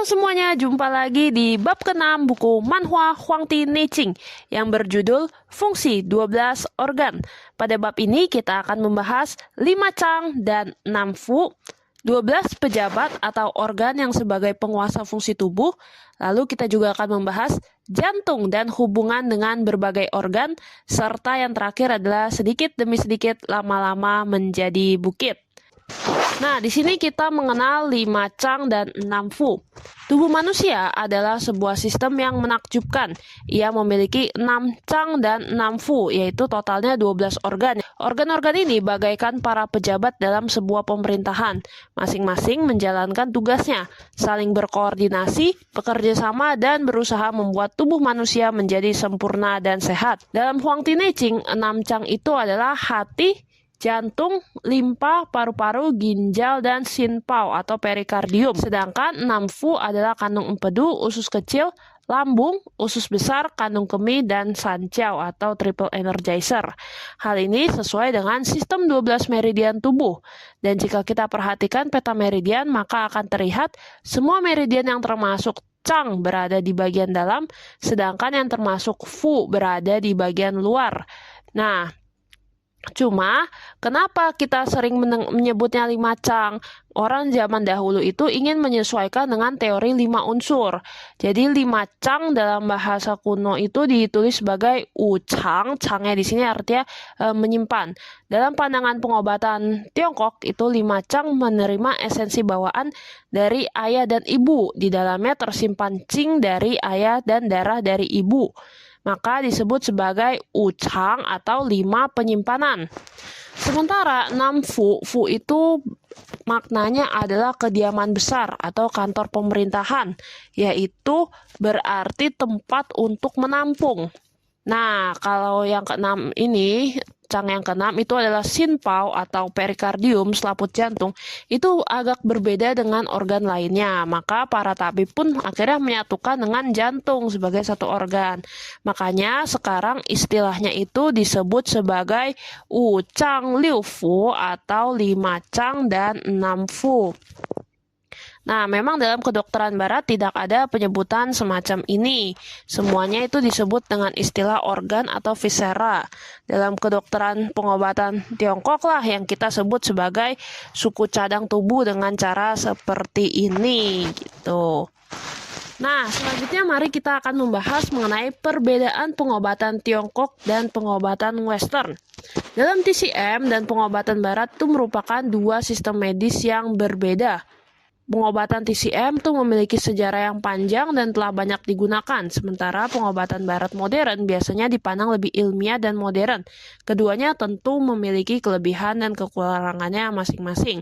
semuanya, jumpa lagi di bab ke-6 buku Manhua Huangti Neqing yang berjudul Fungsi 12 Organ. Pada bab ini kita akan membahas 5 Chang dan 6 Fu, 12 pejabat atau organ yang sebagai penguasa fungsi tubuh. Lalu kita juga akan membahas jantung dan hubungan dengan berbagai organ, serta yang terakhir adalah sedikit demi sedikit lama-lama menjadi bukit. Nah, di sini kita mengenal 5 Chang dan 6 Fu. Tubuh manusia adalah sebuah sistem yang menakjubkan. Ia memiliki 6 Chang dan 6 Fu, yaitu totalnya 12 organ. Organ-organ ini bagaikan para pejabat dalam sebuah pemerintahan. Masing-masing menjalankan tugasnya, saling berkoordinasi, bekerja sama, dan berusaha membuat tubuh manusia menjadi sempurna dan sehat. Dalam Huangti Neqing, 6 Chang itu adalah hati, jantung, limpa, paru-paru, ginjal, dan sinpao atau perikardium. Sedangkan 6 Fu adalah kandung empedu, usus kecil, lambung, usus besar, kandung kemih, dan sanciao atau triple energizer. Hal ini sesuai dengan sistem 12 meridian tubuh. Dan jika kita perhatikan peta meridian, maka akan terlihat semua meridian yang termasuk Chang berada di bagian dalam, sedangkan yang termasuk Fu berada di bagian luar. Nah, cuma, kenapa kita sering menyebutnya 5 Chang? Orang zaman dahulu itu ingin menyesuaikan dengan teori 5 unsur. Jadi 5 Chang dalam bahasa kuno itu ditulis sebagai Wu Chang. Changnya di sini artinya menyimpan. Dalam pandangan pengobatan Tiongkok itu 5 Chang menerima esensi bawaan dari ayah dan ibu. Di dalamnya tersimpan Qing dari ayah dan darah dari ibu. Maka disebut sebagai Wu Chang atau 5 penyimpanan. Sementara 6 Fu itu maknanya adalah kediaman besar atau kantor pemerintahan, yaitu berarti tempat untuk menampung. Nah, kalau yang ke-6 ini, Chang yang ke-6 itu adalah sinpao atau perikardium, selaput jantung. Itu agak berbeda dengan organ lainnya. Maka para tabib pun akhirnya menyatukan dengan jantung sebagai satu organ. Makanya sekarang istilahnya itu disebut sebagai Wu Chang Liu Fu atau 5 Chang dan 6 Fu. Nah, memang dalam kedokteran barat tidak ada penyebutan semacam ini. Semuanya itu disebut dengan istilah organ atau viscera. Dalam kedokteran pengobatan Tiongkok lah yang kita sebut sebagai suku cadang tubuh dengan cara seperti ini gitu. Nah, selanjutnya mari kita akan membahas mengenai perbedaan pengobatan Tiongkok dan pengobatan Western. Dalam TCM dan pengobatan barat itu merupakan dua sistem medis yang berbeda. Pengobatan TCM itu memiliki sejarah yang panjang dan telah banyak digunakan, sementara pengobatan barat modern biasanya dipandang lebih ilmiah dan modern. Keduanya tentu memiliki kelebihan dan kekurangannya masing-masing.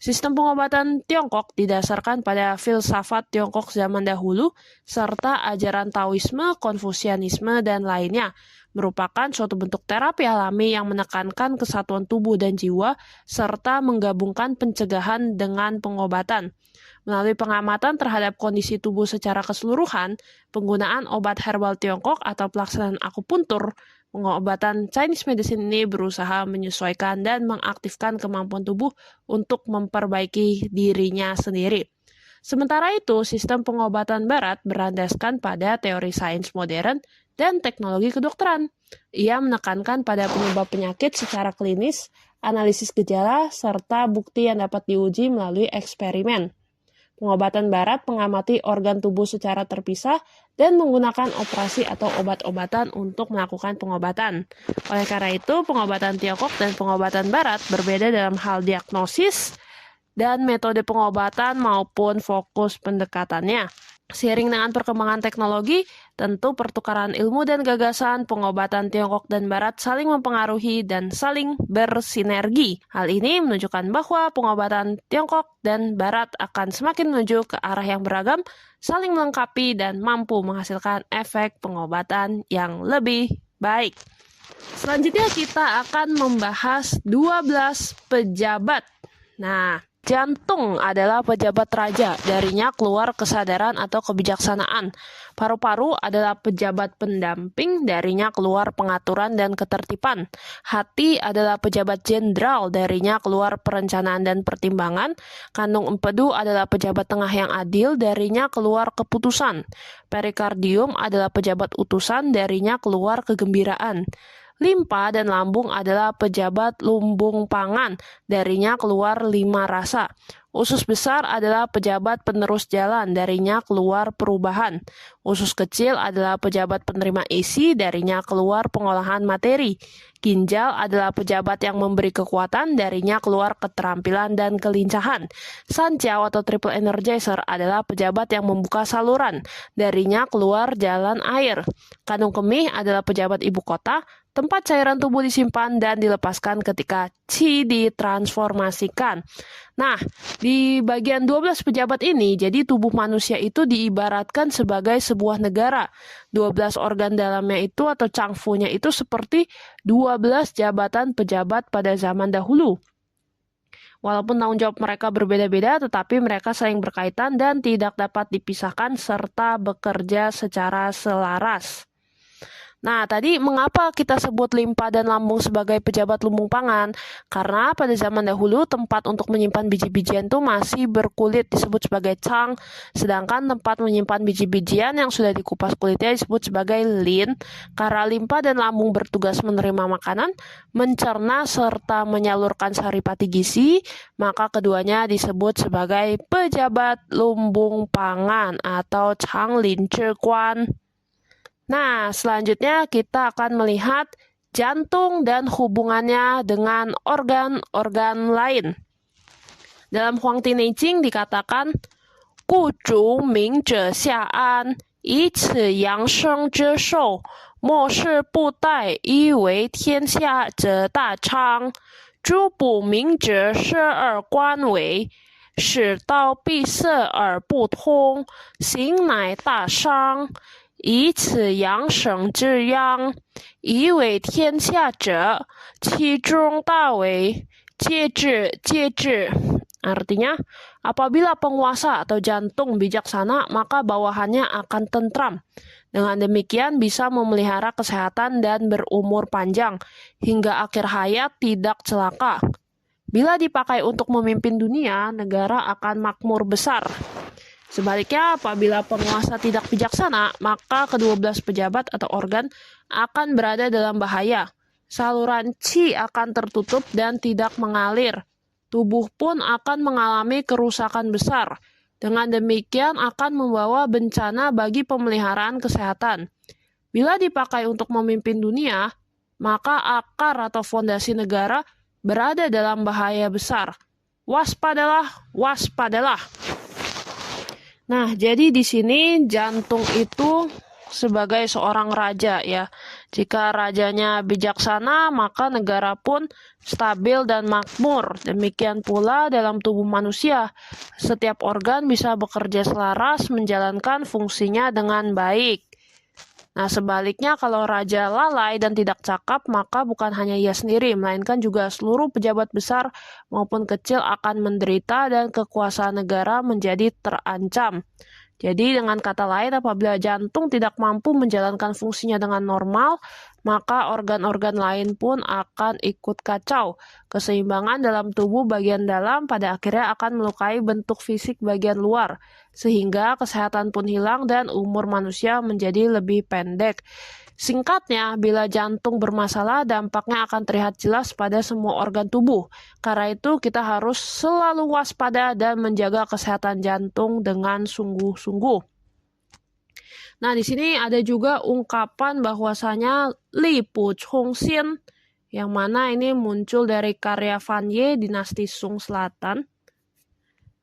Sistem pengobatan Tiongkok didasarkan pada filsafat Tiongkok zaman dahulu, serta ajaran Taoisme, Konfusianisme, dan lainnya. Merupakan suatu bentuk terapi alami yang menekankan kesatuan tubuh dan jiwa, serta menggabungkan pencegahan dengan pengobatan. Melalui pengamatan terhadap kondisi tubuh secara keseluruhan, penggunaan obat herbal Tiongkok atau pelaksanaan akupuntur, pengobatan Chinese medicine ini berusaha menyesuaikan dan mengaktifkan kemampuan tubuh untuk memperbaiki dirinya sendiri. Sementara itu, sistem pengobatan barat berlandaskan pada teori sains modern dan teknologi kedokteran. Ia menekankan pada penyebab penyakit secara klinis, analisis gejala, serta bukti yang dapat diuji melalui eksperimen. Pengobatan barat mengamati organ tubuh secara terpisah dan menggunakan operasi atau obat-obatan untuk melakukan pengobatan. Oleh karena itu, pengobatan Tiongkok dan pengobatan barat berbeda dalam hal diagnosis dan metode pengobatan maupun fokus pendekatannya. Seiring dengan perkembangan teknologi, tentu pertukaran ilmu dan gagasan pengobatan Tiongkok dan Barat saling mempengaruhi dan saling bersinergi. Hal ini menunjukkan bahwa pengobatan Tiongkok dan Barat akan semakin menuju ke arah yang beragam, saling melengkapi dan mampu menghasilkan efek pengobatan yang lebih baik. Selanjutnya kita akan membahas 12 pejabat. Nah, Jantung adalah pejabat raja, darinya keluar kesadaran atau kebijaksanaan. Paru-paru adalah pejabat pendamping, darinya keluar pengaturan dan ketertiban. Hati adalah pejabat jenderal, darinya keluar perencanaan dan pertimbangan. Kandung empedu adalah pejabat tengah yang adil, darinya keluar keputusan. Perikardium adalah pejabat utusan, darinya keluar kegembiraan. Limpa dan lambung adalah pejabat lumbung pangan, darinya keluar 5 rasa. Usus besar adalah pejabat penerus jalan, darinya keluar perubahan. Usus kecil adalah pejabat penerima isi, darinya keluar pengolahan materi. Ginjal adalah pejabat yang memberi kekuatan, darinya keluar keterampilan dan kelincahan. Sanciau atau triple energizer adalah pejabat yang membuka saluran, darinya keluar jalan air. Kandung kemih adalah pejabat ibu kota, tempat cairan tubuh disimpan dan dilepaskan ketika qi ditransformasikan. Nah, di bagian 12 pejabat ini, jadi tubuh manusia itu diibaratkan sebagai sebuah negara. 12 organ dalamnya itu atau cangfunya itu seperti 12 jabatan pejabat pada zaman dahulu. Walaupun tanggung jawab mereka berbeda-beda, tetapi mereka saling berkaitan dan tidak dapat dipisahkan serta bekerja secara selaras. Nah, tadi mengapa kita sebut limpa dan lambung sebagai pejabat lumbung pangan? Karena pada zaman dahulu tempat untuk menyimpan biji-bijian itu masih berkulit disebut sebagai cang, sedangkan tempat menyimpan biji-bijian yang sudah dikupas kulitnya disebut sebagai lin. Karena limpa dan lambung bertugas menerima makanan, mencerna serta menyalurkan saripati gizi, maka keduanya disebut sebagai pejabat lumbung pangan atau cang lin Quan. Nah, selanjutnya kita akan melihat jantung dan hubungannya dengan organ-organ lain. Dalam Huangdi Neijing dikatakan, 故主明者下安，以此阳生之寿，末世不待，以为天下者大昌。诸不明者失而官为，使道闭塞而不通，行乃大伤。以此阳生之殃，以为天下者，其中大为，戒治。Artinya, apabila penguasa atau jantung bijaksana, maka bawahannya akan tentram. Dengan demikian bisa memelihara kesehatan dan berumur panjang, hingga akhir hayat tidak celaka. Bila dipakai untuk memimpin dunia, negara akan makmur besar. Sebaliknya, apabila penguasa tidak bijaksana, maka ke-12 pejabat atau organ akan berada dalam bahaya. Saluran qi akan tertutup dan tidak mengalir. Tubuh pun akan mengalami kerusakan besar. Dengan demikian akan membawa bencana bagi pemeliharaan kesehatan. Bila dipakai untuk memimpin dunia, maka akar atau fondasi negara berada dalam bahaya besar. Waspadalah, waspadalah. Nah, jadi di sini jantung itu sebagai seorang raja ya. Jika rajanya bijaksana, maka negara pun stabil dan makmur. Demikian pula dalam tubuh manusia, setiap organ bisa bekerja selaras menjalankan fungsinya dengan baik. Nah, sebaliknya kalau raja lalai dan tidak cakap, maka bukan hanya ia sendiri, melainkan juga seluruh pejabat besar maupun kecil akan menderita dan kekuasaan negara menjadi terancam. Jadi dengan kata lain, apabila jantung tidak mampu menjalankan fungsinya dengan normal, maka organ-organ lain pun akan ikut kacau. Keseimbangan dalam tubuh bagian dalam pada akhirnya akan melukai bentuk fisik bagian luar, sehingga kesehatan pun hilang dan umur manusia menjadi lebih pendek. Singkatnya, bila jantung bermasalah, dampaknya akan terlihat jelas pada semua organ tubuh. Karena itu, kita harus selalu waspada dan menjaga kesehatan jantung dengan sungguh-sungguh. Nah, di sini ada juga ungkapan bahwasanya Li Bu Chong Xian, yang mana ini muncul dari karya Fan Ye, dinasti Sung Selatan.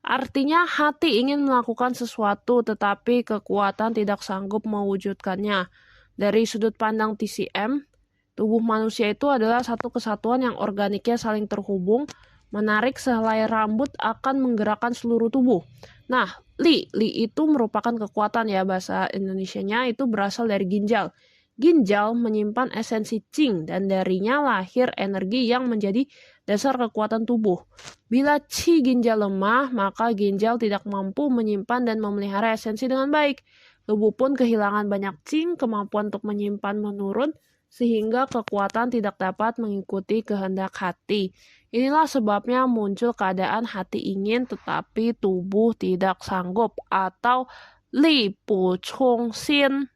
Artinya, hati ingin melakukan sesuatu, tetapi kekuatan tidak sanggup mewujudkannya. Dari sudut pandang TCM, tubuh manusia itu adalah satu kesatuan yang organiknya saling terhubung. Menarik sehelai rambut akan menggerakkan seluruh tubuh. Nah, li itu merupakan kekuatan ya, bahasa Indonesianya itu berasal dari ginjal. Ginjal menyimpan esensi qing dan darinya lahir energi yang menjadi dasar kekuatan tubuh. Bila qi ginjal lemah, maka ginjal tidak mampu menyimpan dan memelihara esensi dengan baik. Tubuh pun kehilangan banyak qing, kemampuan untuk menyimpan menurun, sehingga kekuatan tidak dapat mengikuti kehendak hati. Inilah sebabnya muncul keadaan hati ingin tetapi tubuh tidak sanggup atau li bu chung xin.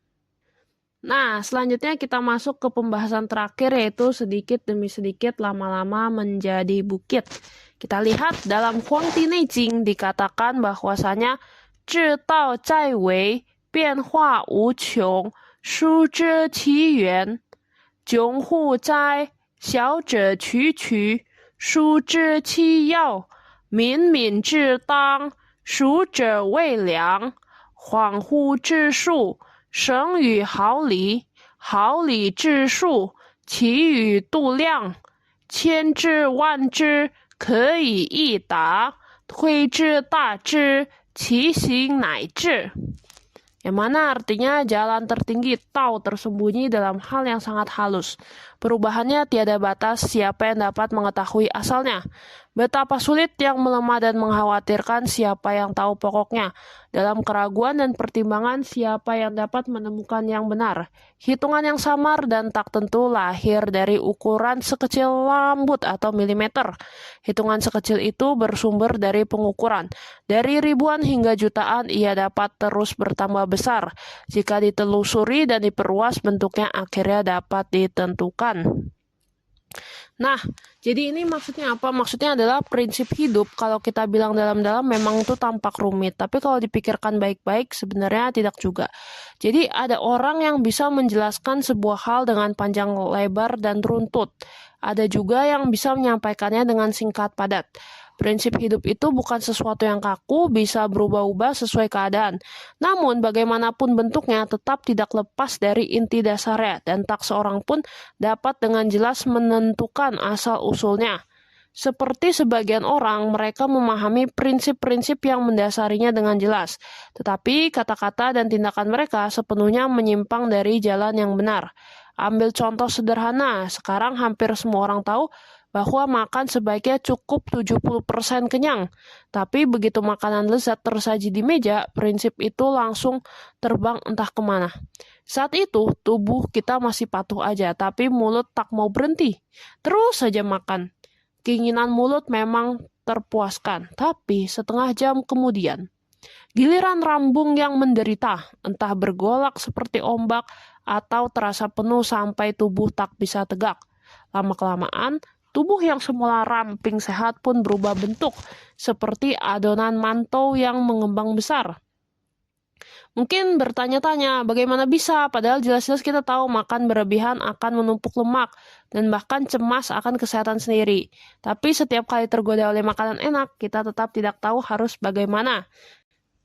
Nah, selanjutnya kita masuk ke pembahasan terakhir yaitu sedikit demi sedikit lama-lama menjadi bukit. Kita lihat dalam Huangdi Neijing dikatakan bahwasanya 知道在为变化无穷，书之其源。穷户哉，小者曲曲，书之其要。敏敏之当，书者未良。恍惚之术，生于毫厘；毫厘之术，其于度量。千之万之，可以易达；推之大之，其行乃至。Yang mana artinya jalan tertinggi, tahu tersembunyi dalam hal yang sangat halus. Perubahannya tiada batas, siapa yang dapat mengetahui asalnya. Betapa sulit yang melemah dan mengkhawatirkan, siapa yang tahu pokoknya. Dalam keraguan dan pertimbangan, siapa yang dapat menemukan yang benar. Hitungan yang samar dan tak tentu lahir dari ukuran sekecil lambut atau milimeter. Hitungan sekecil itu bersumber dari pengukuran. Dari ribuan hingga jutaan, ia dapat terus bertambah besar. Jika ditelusuri dan diperluas, bentuknya akhirnya dapat ditentukan. Nah, jadi ini maksudnya apa? Maksudnya adalah prinsip hidup kalau kita bilang dalam-dalam memang itu tampak rumit. Tapi kalau dipikirkan baik-baik sebenarnya tidak juga. Jadi ada orang yang bisa menjelaskan sebuah hal dengan panjang lebar dan runtut. Ada juga yang bisa menyampaikannya dengan singkat padat. Prinsip hidup itu bukan sesuatu yang kaku, bisa berubah-ubah sesuai keadaan. Namun, bagaimanapun bentuknya tetap tidak lepas dari inti dasarnya, dan tak seorang pun dapat dengan jelas menentukan asal-usulnya. Seperti sebagian orang, mereka memahami prinsip-prinsip yang mendasarinya dengan jelas. Tetapi, kata-kata dan tindakan mereka sepenuhnya menyimpang dari jalan yang benar. Ambil contoh sederhana, sekarang hampir semua orang tahu bahwa makan sebaiknya cukup 70% kenyang. Tapi begitu makanan lezat tersaji di meja, prinsip itu langsung terbang entah kemana. Saat itu, tubuh kita masih patuh aja, tapi mulut tak mau berhenti. Terus saja makan. Keinginan mulut memang terpuaskan, tapi setengah jam kemudian, giliran rambung yang menderita, entah bergolak seperti ombak, atau terasa penuh sampai tubuh tak bisa tegak. Lama-kelamaan, tubuh yang semula ramping sehat pun berubah bentuk, seperti adonan mantau yang mengembang besar. Mungkin bertanya-tanya, bagaimana bisa? Padahal jelas-jelas kita tahu makan berlebihan akan menumpuk lemak, dan bahkan cemas akan kesehatan sendiri. Tapi setiap kali tergoda oleh makanan enak, kita tetap tidak tahu harus bagaimana.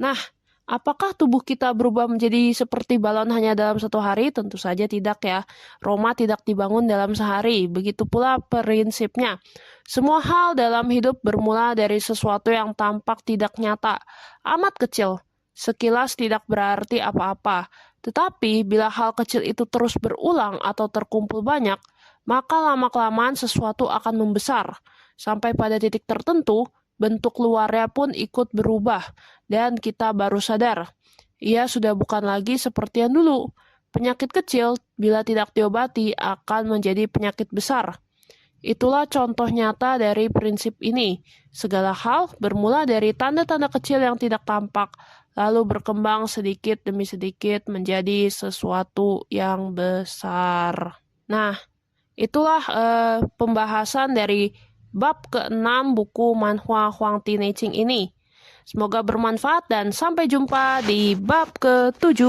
Nah, apakah tubuh kita berubah menjadi seperti balon hanya dalam satu hari? Tentu saja tidak ya. Roma tidak dibangun dalam sehari. Begitu pula prinsipnya. Semua hal dalam hidup bermula dari sesuatu yang tampak tidak nyata, amat kecil. Sekilas tidak berarti apa-apa. Tetapi bila hal kecil itu terus berulang atau terkumpul banyak, maka lama-kelamaan sesuatu akan membesar. Sampai pada titik tertentu, bentuk luarnya pun ikut berubah, dan kita baru sadar. Ia sudah bukan lagi seperti yang dulu. Penyakit kecil, bila tidak diobati, akan menjadi penyakit besar. Itulah contoh nyata dari prinsip ini. Segala hal bermula dari tanda-tanda kecil yang tidak tampak, lalu berkembang sedikit demi sedikit menjadi sesuatu yang besar. Nah, itulah pembahasan dari bab ke-6 buku Manhua Huangdi Neijing ini. Semoga bermanfaat dan sampai jumpa di bab ke-7.